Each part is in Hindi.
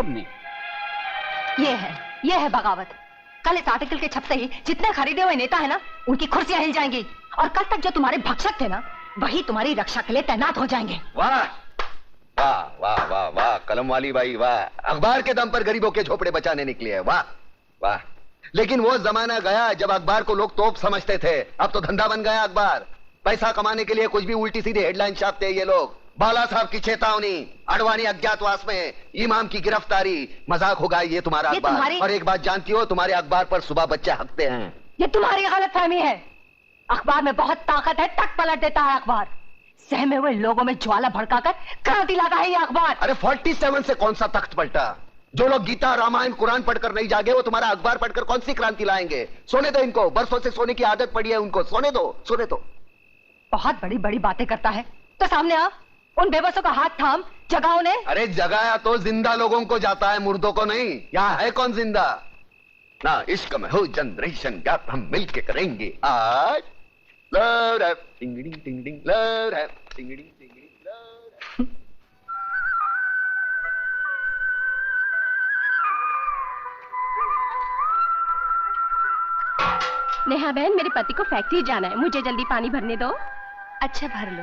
तुमने? ये है बगावत। कल इस आर्टिकल के छपते ही जितने खरीदे हुए नेता है ना, उनकी कुर्सियां हिल जाएंगी और कल तक जो तुम्हारे भक्षक थे ना, वही तुम्हारी रक्षा के लिए तैनात हो जाएंगे। वाह वाह वाह वाह वाह, कलम वाली बाई वाह, अखबार के दम पर गरीबों के झोपड़े बचाने निकली है, वाह वाह। लेकिन वो जमाना गया जब अखबार को लोग तोप समझते थे, अब तो धंधा बन गया अखबार। पैसा कमाने के लिए कुछ भी उल्टी सीधी हेडलाइन छापते हैं ये लोग। बाला साहब की चेतावनी, अडवाणी अज्ञातवास में, इमाम की गिरफ्तारी, मजाक होगा ये तुम्हारा अखबार। और एक बात जानती हो, तुम्हारे अखबार पर सुबह बच्चे हकते हैं। ये तुम्हारी गलतफहमी है। अखबार में बहुत ताकत है, तक पलट देता है अखबार। सहमे हुए लोगों में ज्वाला भड़काकर क्रांति लाता है ये अखबार। अरे 47 से कौन सा तख्त पलटा? जो लोग गीता रामायण कुरान पढ़कर नहीं जागे, वो तुम्हारा अखबार पढ़कर कौन सी क्रांति लाएंगे? सोने दो इनको, बरसों से सोने की आदत पड़ी है उनको, सोने दो, सोने दो। बहुत बड़ी बड़ी बातें करता है तो सामने आ, उन बेबसों का हाथ थाम, जगाओ ने। अरे जगाया तो जिंदा लोगों को जाता है, मुर्दों को नहीं। यहाँ है कौन जिंदा? ना इश्क में हो जनरेशन गैप, हम मिलके करेंगे आज। लव रैप टिंगड़ी टिंगड़ी, लव रैप टिंगड़ी टिंगड़ी, लव रैप। नेहा बहन, मेरे पति को फैक्ट्री जाना है, मुझे जल्दी पानी भरने दो। अच्छा भर लो।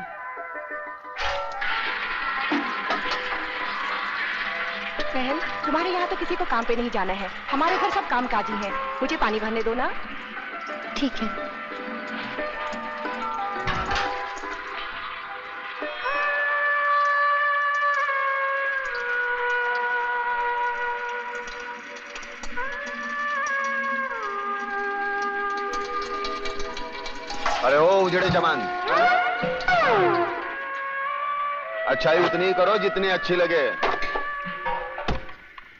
बहन, तुम्हारे यहाँ तो किसी को काम पे नहीं जाना है, हमारे घर सब काम काजी हैं, मुझे पानी भरने दो ना। ठीक है। अरे ओ उजड़े जमान, अच्छाई उतनी करो जितनी अच्छी लगे,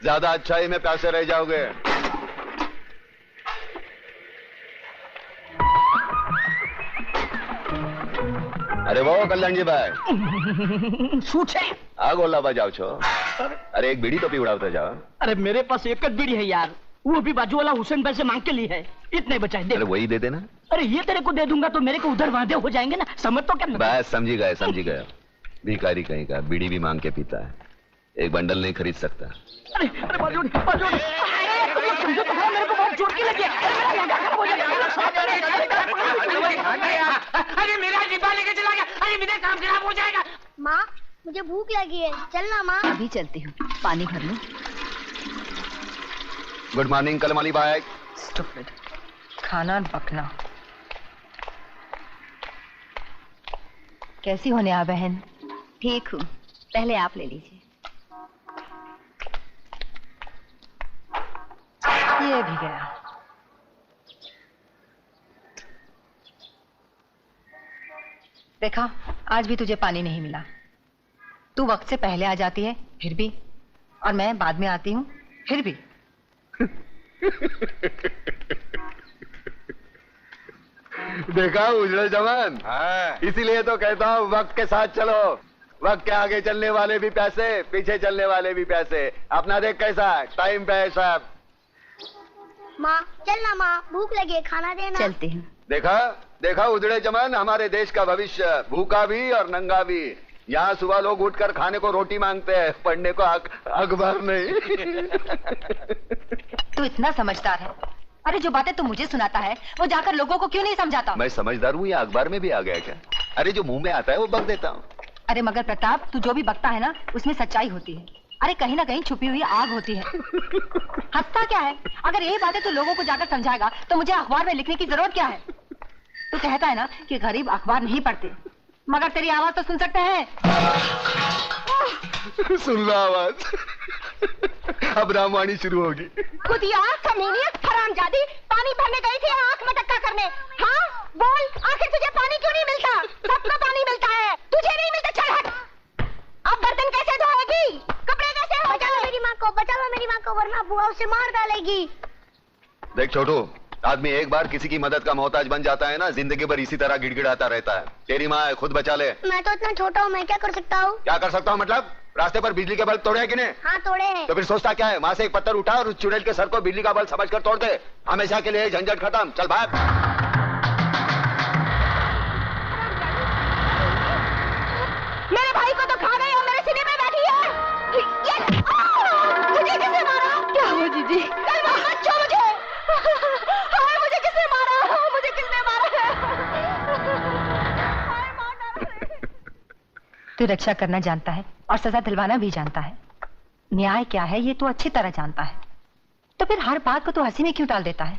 ज्यादा अच्छाई में प्यासे रह जाओगे। अरे वो कल्याण जी भाई सूट है। आग ओला बजाओ छो। अरे एक बीड़ी तो पी उड़ाते जाओ। अरे मेरे पास एक बीड़ी है यार, वो भी बाजू वाला हुसैन भाई से मांग के ली है, इतने बचाए दे। अरे वही दे देना। अरे ये तेरे को दे दूंगा तो मेरे को उधर वादे हो जाएंगे ना, समझ तो क्या? बस समझी गए समझी गए। भिखारी कहीं का बीड़ी भी मांग के पीता है, एक बंडल नहीं खरीद सकता। अरे अरे बाजू बाजू, समझो तो मेरे को बहुत चोट की लगी है। अरे मेरा डिब्बा लेके चला गया, अरे मेरा काम खराब हो जाएगा। माँ मुझे भूख लगी है, चलना माँ। अभी चलती हूँ, पानी भर लूं। गुड मॉर्निंग कलमाली बाय। स्टूपिड, खाना बकना। कैसी हो नेहा बहन? ठीक हूँ, पहले आप ले लीजिए। ये भी गया। देखा, आज भी तुझे पानी नहीं मिला। तू वक्त से पहले आ जाती है फिर भी, और मैं बाद में आती हूँ फिर भी। देखा उजड़े जवान, इसीलिए तो कहता हूँ वक्त के साथ चलो। वक्त के आगे चलने वाले भी पैसे, पीछे चलने वाले भी पैसे। अपना देख कैसा टाइम पे है सब। माँ चलना माँ, भूख लगी है, खाना देना। चलती हूँ। देखा देखा उजड़े जवान, हमारे देश का भविष्य, भूखा भी और नंगा भी। यहाँ सुबह लोग उठकर खाने को रोटी मांगते हैं, पढ़ने को अखबार नहीं। तू इतना समझदार है, अरे जो बातें तू मुझे सुनाता है वो जाकर लोगों को क्यों नहीं समझाता? मैं समझदार हूँ या अखबार में भी आ गया क्या? अरे जो मुंह में आता है वो बक देता हूँ। अरे मगर प्रताप, तू जो भी बकता है ना उसमें सच्चाई होती है। अरे कहीं ना कहीं छुपी हुई आग होती है। हंसता क्या है? अगर यही बातें तू लोगों को जाकर समझाएगा तो मुझे अखबार में लिखने की जरूरत क्या है? तू कहता है ना कि गरीब अखबार नहीं पढ़ते, मगर तेरी आवाज तो सुन सकते हैं। सुन लो आवाज। अब रामवाणी शुरू होगी। खुदिया कमीनी हरामजादी, पानी भरने गई थी आंख में टक्का करने। हाँ बोल, आखिर तुझे पानी क्यों नहीं मिलता? सबको पानी मिलता है, तुझे नहीं मिलता। चल हट। अब बर्तन कैसे धोएगी, कपड़े कैसे? बचा लो मेरी माँ को, बचा लो मेरी माँ को, वरना बुआ उसे मार डालेगी। देख छोटू, आदमी एक बार किसी की मदद का मोहताज बन जाता है ना, जिंदगी भर इसी तरह गिड़गिड़ाता रहता है। तेरी माँ है, खुद बचा ले। मैं तो इतना छोटा हूँ, मैं क्या कर सकता हूँ? क्या कर सकता हूँ मतलब? रास्ते पर बिजली के बल्ब तोड़े हैं कि नहीं? हाँ तोड़े हैं। तो फिर सोचता क्या है? वहां से एक पत्थर उठा और उस चुड़ैल के सर को बिजली का बल्ब समझकर तोड़ दे। हमेशा के लिए झंझट खत्म। चल भाग। मेरे भाई को तो खा गई और मेरे सीने पे बैठी है। तुझे तू रक्षा करना जानता है और सजा दिलवाना भी जानता है। न्याय क्या है ये तू अच्छी तरह जानता है, तो फिर हर बात को तू हंसी में क्यों टाल देता है?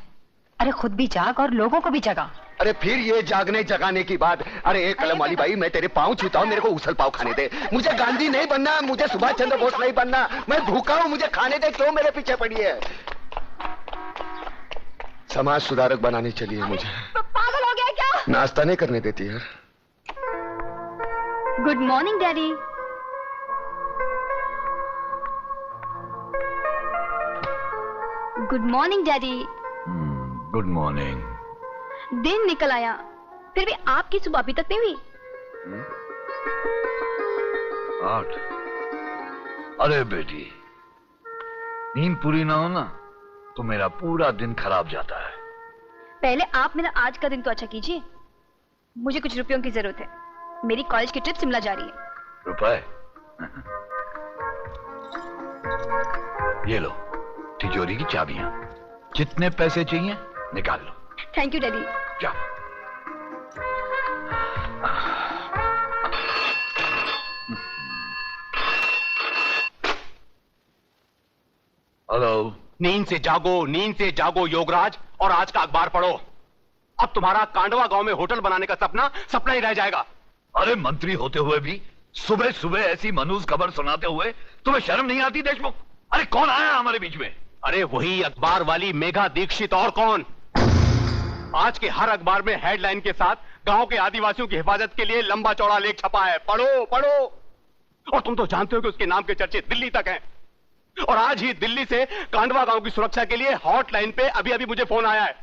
अरे खुद भी जाग और लोगों को भी जगा। अरे फिर ये जागने जगाने की बात। अरे एक कलम वाली भाई, मैं तेरे पाँव छूता हूँ, मेरे को उसल पाव खाने दे। मुझे गांधी नहीं बनना, मुझे सुभाष चंद्र बोस नहीं बनना, मैं भूखा हूँ, मुझे खाने दे। क्यों मेरे पीछे पड़ी है? समाज सुधारक बनाने चली है मुझे। पागल हो गया क्या? नाश्ता नहीं करने देती यार। Good morning daddy. Good morning daddy. Good morning. दिन निकल आया, फिर भी आपकी सुबह अभी तक नहीं हुई। 8। अरे बेटी, नींद पूरी ना हो ना तो मेरा पूरा दिन खराब जाता है। पहले आप मेरा आज का दिन तो अच्छा कीजिए। मुझे कुछ रुपयों की जरूरत है, मेरी कॉलेज की ट्रिप शिमला जा रही है। रुपए? ये लो तिजोरी की चाबियां, जितने पैसे चाहिए निकाल लो। Thank you daddy. जाओ। हेलो। नींद से जागो योगराज, और आज का अखबार पढ़ो। अब तुम्हारा कांडवा गांव में होटल बनाने का सपना सपना ही रह जाएगा। अरे मंत्री होते हुए भी सुबह सुबह ऐसी मनहूस खबर सुनाते हुए तुम्हें शर्म नहीं आती देशमुख? अरे कौन आया हमारे बीच में? अरे वही अखबार वाली मेघा दीक्षित, और कौन। आज के हर अखबार में हेडलाइन के साथ गांव के आदिवासियों की हिफाजत के लिए लंबा चौड़ा लेख छपा है। पढ़ो पढ़ो। और तुम तो जानते हो कि उसके नाम के चर्चे दिल्ली तक हैं। और आज ही दिल्ली से कांडवा गांव की सुरक्षा के लिए हॉटलाइन पे अभी अभी मुझे फोन आया है।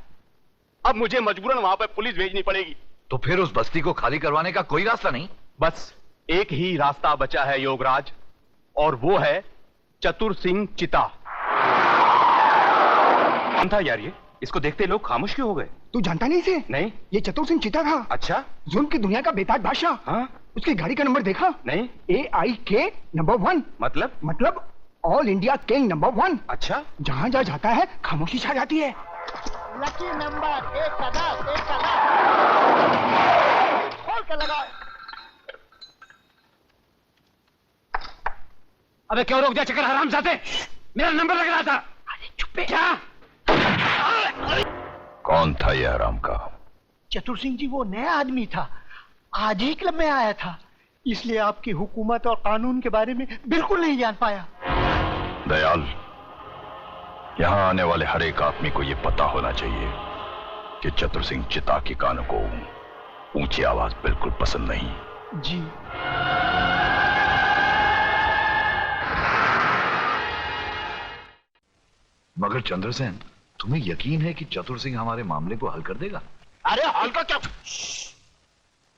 अब मुझे मजबूरन वहां पर पुलिस भेजनी पड़ेगी। तो फिर उस बस्ती को खाली करवाने का कोई रास्ता नहीं? बस एक ही रास्ता बचा है योगराज, और वो है चतुर सिंह चिता। कौन था यार ये? इसको देखते लोग खामोश क्यों हो गए? तू जानता नहीं इसे? नहीं। ये चतुर सिंह चिता था। अच्छा। जुल्म की दुनिया का बेताज बादशाह। हाँ? उसकी गाड़ी का नंबर देखा? नहीं। AIK number 1। मतलब ऑल इंडिया किंग नंबर 1। अच्छा। जहाँ जहाँ जाता है खामोशी छा जाती है। लकी नंबर 1 का 10 खोल के लगाओ। अबे क्यों रोक दिया चक्कर हरामजादे? मेरा नंबर लग रहा था। अरे चुप जा। कौन था ये हराम का? चतुर सिंह जी वो नया आदमी था, आज ही क्लब में आया था, इसलिए आपकी हुकूमत और कानून के बारे में बिल्कुल नहीं जान पाया। दयाल, यहां आने वाले हर एक आदमी को यह पता होना चाहिए कि चतुर सिंह चिता की कानों को ऊंची आवाज बिल्कुल पसंद नहीं। जी। मगर चंद्रसेन, तुम्हें यकीन है कि चतुर सिंह हमारे मामले को हल कर देगा? अरे हाल का क्या?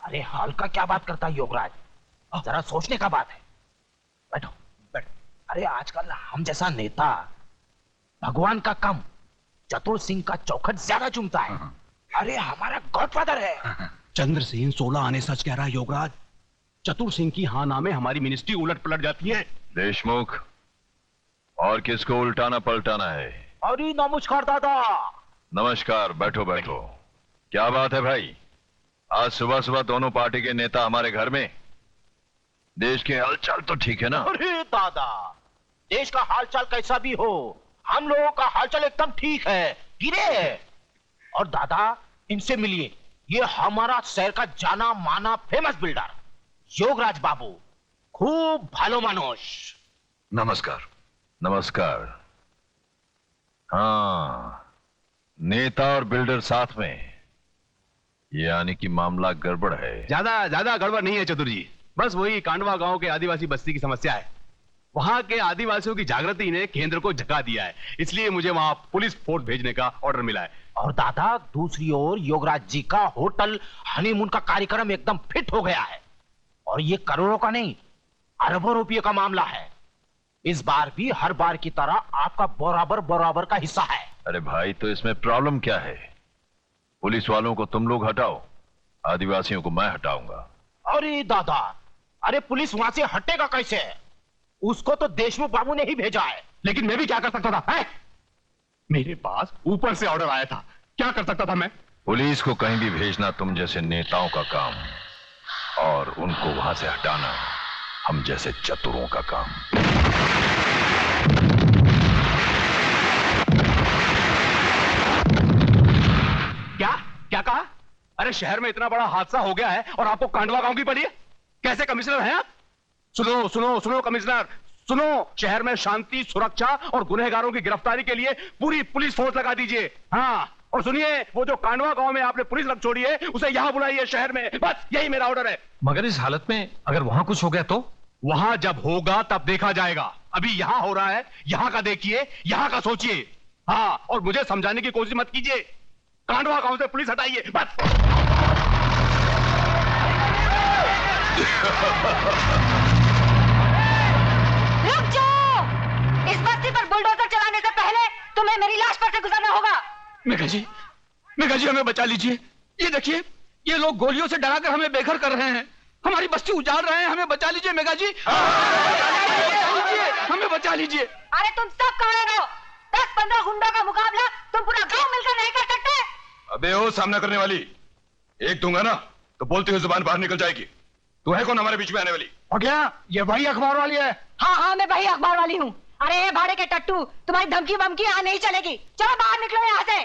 अरे हाल का क्या बात करता है योगराज? जरा सोचने का बात है। बैठो बैठो। अरे आजकल हम जैसा नेता भगवान का कम चतुर सिंह का चौखट ज्यादा चुमता है। अरे हमारा गॉडफादर है। चंद्रसेन 16 आने सच कह रहा है योगराज। चतुर सिंह की हाँ नामे हमारी मिनिस्ट्री उलट पलट जाती है। देशमुख, और किसको उल्टाना पलटाना है? अरे नमस्कार दादा। नमस्कार, बैठो बैठो। क्या बात है भाई? आज सुबह सुबह दोनों पार्टी के नेता हमारे घर में। देश के हालचाल तो ठीक है ना? अरे दादा, देश का हालचाल कैसा भी हो, हम लोगों का हालचाल एकदम ठीक है। गिरे। और दादा, इनसे मिलिए, ये हमारा शहर का जाना माना फेमस बिल्डर योगराज बाबू, खूब भालो मानुष। नमस्कार। नमस्कार। हाँ, नेता और बिल्डर साथ में, यानी कि मामला गड़बड़ है। ज्यादा गड़बड़ नहीं है चतुर जी, बस वही कांडवा गांव के आदिवासी बस्ती की समस्या है। वहां के आदिवासियों की जागृति ने केंद्र को झका दिया है, इसलिए मुझे वहां पुलिस फोर्स भेजने का ऑर्डर मिला है। और दादा, दूसरी ओर योगराज जी का होटल हनीमून का कार्यक्रम एकदम फिट हो गया है, और ये करोड़ों का नहीं, अरबों रुपये का मामला है। इस बार भी हर बार की तरह आपका बराबर का हिस्सा है। अरे भाई, तो इसमें प्रॉब्लम क्या है? पुलिस वालों को तुम लोग हटाओ, आदिवासियों को मैं हटाऊंगा। अरे दादा, अरे पुलिस वहां से हटेगा कैसे? उसको तो देशमुख बाबू ने ही भेजा है। लेकिन मैं भी क्या कर सकता था है? मेरे पास ऊपर से ऑर्डर आया था, क्या कर सकता था मैं? पुलिस को कहीं भी भेजना तुम जैसे नेताओं का काम, और उनको वहां से हटाना हम जैसे चतुरों का काम। क्या कहा? अरे शहर में इतना बड़ा हादसा हो गया है और आपको कांडवा गांव की पड़ी है? कैसे कमिश्नर हैं आप? सुनो सुनो सुनो कमिश्नर, सुनो, शहर में शांति, सुरक्षा और गुनहगारों की गिरफ्तारी के लिए पूरी पुलिस फोर्स लगा दीजिए। हाँ, और सुनिए, वो जो कांडवा गांव में आपने पुलिस रख छोड़ी है, उसे यहां बुलाइए शहर में। बस यही मेरा ऑर्डर है। मगर इस हालत में अगर वहां कुछ हो गया तो? वहां जब होगा तब देखा जाएगा। अभी यहां हो रहा है, यहां का देखिए, यहां का सोचिए। हाँ, और मुझे समझाने की कोशिश मत कीजिए। कांडवा गांव से पुलिस हटाइए, बस। रुक जाओ! इस बस्ती पर बुलडोजर चलाने से पहले तुम्हें मेरी लाश पर से गुजरना होगा। मेघा जी, हमें बचा लीजिए। ये देखिए, ये लोग गोलियों से डराकर हमें बेघर कर रहे हैं, हमारी बस्ती उजाड़ रहे हैं। हमें बचा लीजिए मेघा जी, हमें बचा लीजिए। अरे तुम सब कहाँ रहो? 10-15 गुंडों का मुकाबला तुम पूरा गांव मिलकर नहीं कर सकते। अबे ओ सामना करने वाली, एक दूंगा ना तो बोलती हुई जुबान बाहर निकल जाएगी। तू है कौन हमारे बीच में आने वाली? और क्या ये वही अखबार वाली है? हाँ, मैं वही अखबार वाली हूँ। अरे ये भाड़े के टट्टू, तुम्हारी धमकी बमकी यहाँ नहीं चलेगी। चलो बाहर निकलो यहाँ से।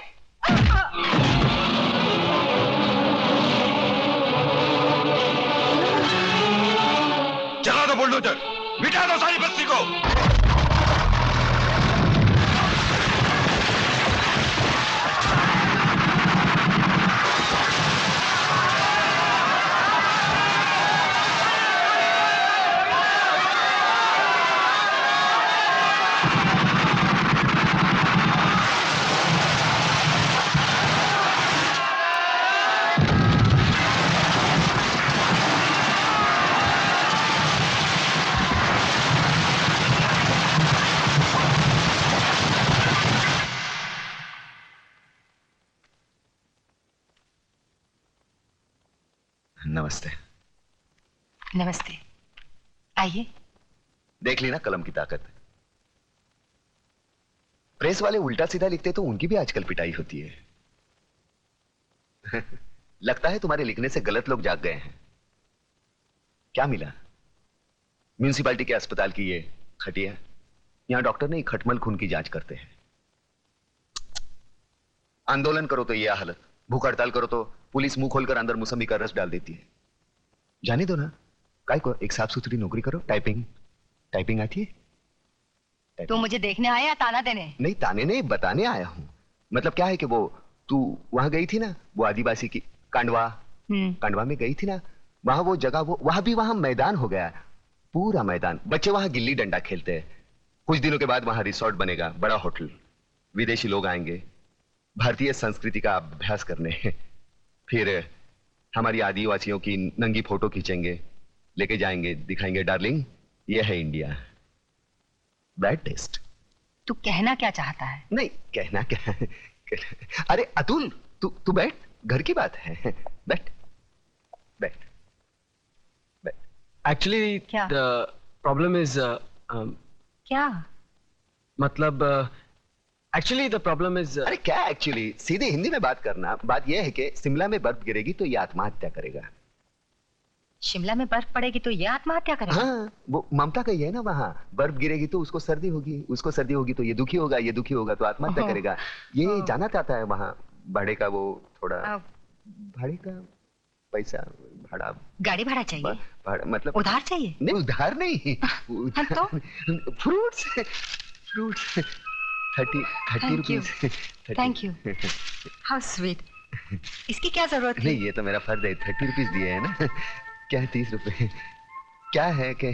चला दो बुलडोजर, मिटा दो सारी बस्ती को। नमस्ते। नमस्ते, आइए। देख ली ना कलम की ताकत। प्रेस वाले उल्टा सीधा लिखते तो उनकी भी आजकल पिटाई होती है। लगता है तुम्हारे लिखने से गलत लोग जाग गए हैं। क्या मिला? म्यूनिसिपालिटी के अस्पताल की ये खटिया। यहां डॉक्टर नहीं, खटमल खून की जांच करते हैं। आंदोलन करो तो ये हालत, भूख हड़ताल करो तो पुलिस मुंह खोलकर अंदर मौसमी का रस डाल देती है। जाने दो ना, काय को एक साफ सुथरी नौकरी करो। टाइपिंग आती है? तू मुझे देखने आया या ताना देने? नहीं, ताने नहीं, बताने आया हूं। मतलब क्या है कि वो तू वहां गई थी ना, वो आदिवासी की कांडवा में गई थी ना, वहां वो जगह, वो वहां मैदान हो गया, पूरा मैदान। बच्चे वहां गिल्ली डंडा खेलते हैं। कुछ दिनों के बाद वहां रिसोर्ट बनेगा, बड़ा होटल। विदेशी लोग आएंगे भारतीय संस्कृति का अभ्यास करने। फिर हमारी आदिवासियों की नंगी फोटो खींचेंगे, लेके जाएंगे, दिखाएंगे, डार्लिंग ये है इंडिया। Bad taste. तू कहना क्या चाहता है? नहीं, कहना क्या। अरे अतुल, तू बैठ, घर की बात है। बैठ। एक्चुअली द प्रॉब्लम इज क्या? मतलब एक्चुअली द प्रॉब्लम इज अरे क्या एक्चुअली, सीधे हिंदी में बात करना। बात यह है कि शिमला में बर्फ गिरेगी तो ये आत्महत्या करेगा। शिमला में बर्फ पड़ेगी तो ये आत्महत्या करेगा? हाँ, वो ममता का ही है ना। वहां बर्फ गिरेगी तो उसको सर्दी होगी, उसको सर्दी होगी तो ये दुखी होगा, ये दुखी होगा तो आत्महत्या करेगा। ये जाना चाहता है वहां भाड़े का, वो थोड़ा भाड़े का पैसा, भाड़ा, गाड़ी भाड़ा चाहिए? भाड़ा मतलब उधार चाहिए? नहीं, उधार नहीं। तो fruits 30 rupees. Thank you, how sweet. इसकी क्या जरूरत है? नहीं, ये तो मेरा फर्ज है। 30 रुपीज दिए है ना, क्या है 30 रुपए? क्या है कि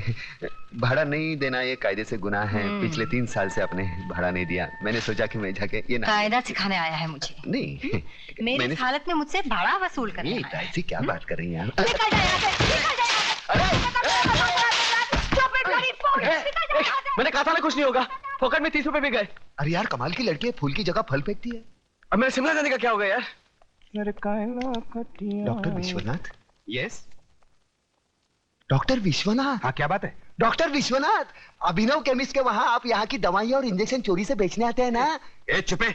भाड़ा नहीं देना ये कायदे से गुनाह है। पिछले 3 साल से आपने भाड़ा नहीं दिया। मैंने सोचा कि मैं जाके ये ना कायदा सिखाने आया है मुझे। नहीं, मेरी हालत में मुझसे भाड़ा वसूल करने आया है। ऐसी क्या बात कर रही हैं आप? निकल जा यहाँ से, निकल जा यहाँ से। मैंने कहा था ना कुछ नहीं होगा। फोकट में 30 रुपए भी गए। अरे यार, कमाल की लड़की है, फूल की जगह फल फेंकती है। अब मेरे शिमला जाने का क्या होगा यार? Doctor Vishwanath? Yes doctor Vishwanath. हाँ, क्या बात है? डॉक्टर विश्वनाथ, अभिनव केमिस्ट के वहाँ आप यहाँ की दवाइयाँ और इंजेक्शन चोरी से बेचने आते हैं ना? ए चुपे,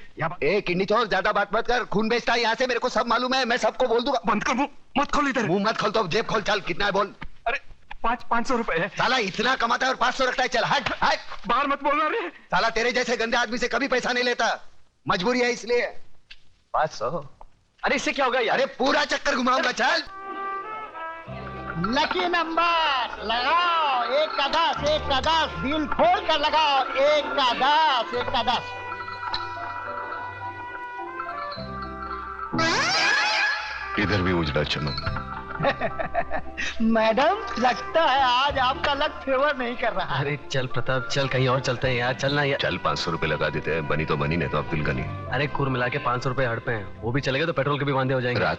किडनी चोर, ज्यादा बात मत कर। खून बेचता है यहाँ से, मेरे को सब मालूम है, मैं सबको बोल दूंगा। बंद कर मुंह, मत खोल इधर। मुंह मत खोल तो जेब खोल। चल, कितना है बोल। अरे 500 रुपए है। साला इतना कमाता है और 500 रखता है। चल हट हट। बाहर मत बोलना रे। साला तेरे जैसे गंदे आदमी से कभी पैसा नहीं लेता, मजबूरी है इसलिए। 500। अरे इससे क्या होगा यार? अरे पूरा चक्कर घुमाऊंगा। चल लकी नंबर लगाओ, 1 का 10, 1 का 10, दिल खोल कर लगाओ, 1 का 10, 1 का 10। इधर भी उजड़ा चमन। मैडम लगता है आज आपका लक फेवर नहीं कर रहा। अरे चल प्रताप, चल कहीं और चलते हैं यार। चलना यार। चल 500 रुपए लगा देते हैं। बनी तो बनी, नहीं तो अब्दुल गनी। अरे कुल मिला के 500 रुपए हड़पे हैं, वो भी चलेगा तो पेट्रोल के भी वांदे हो जाएंगे। रात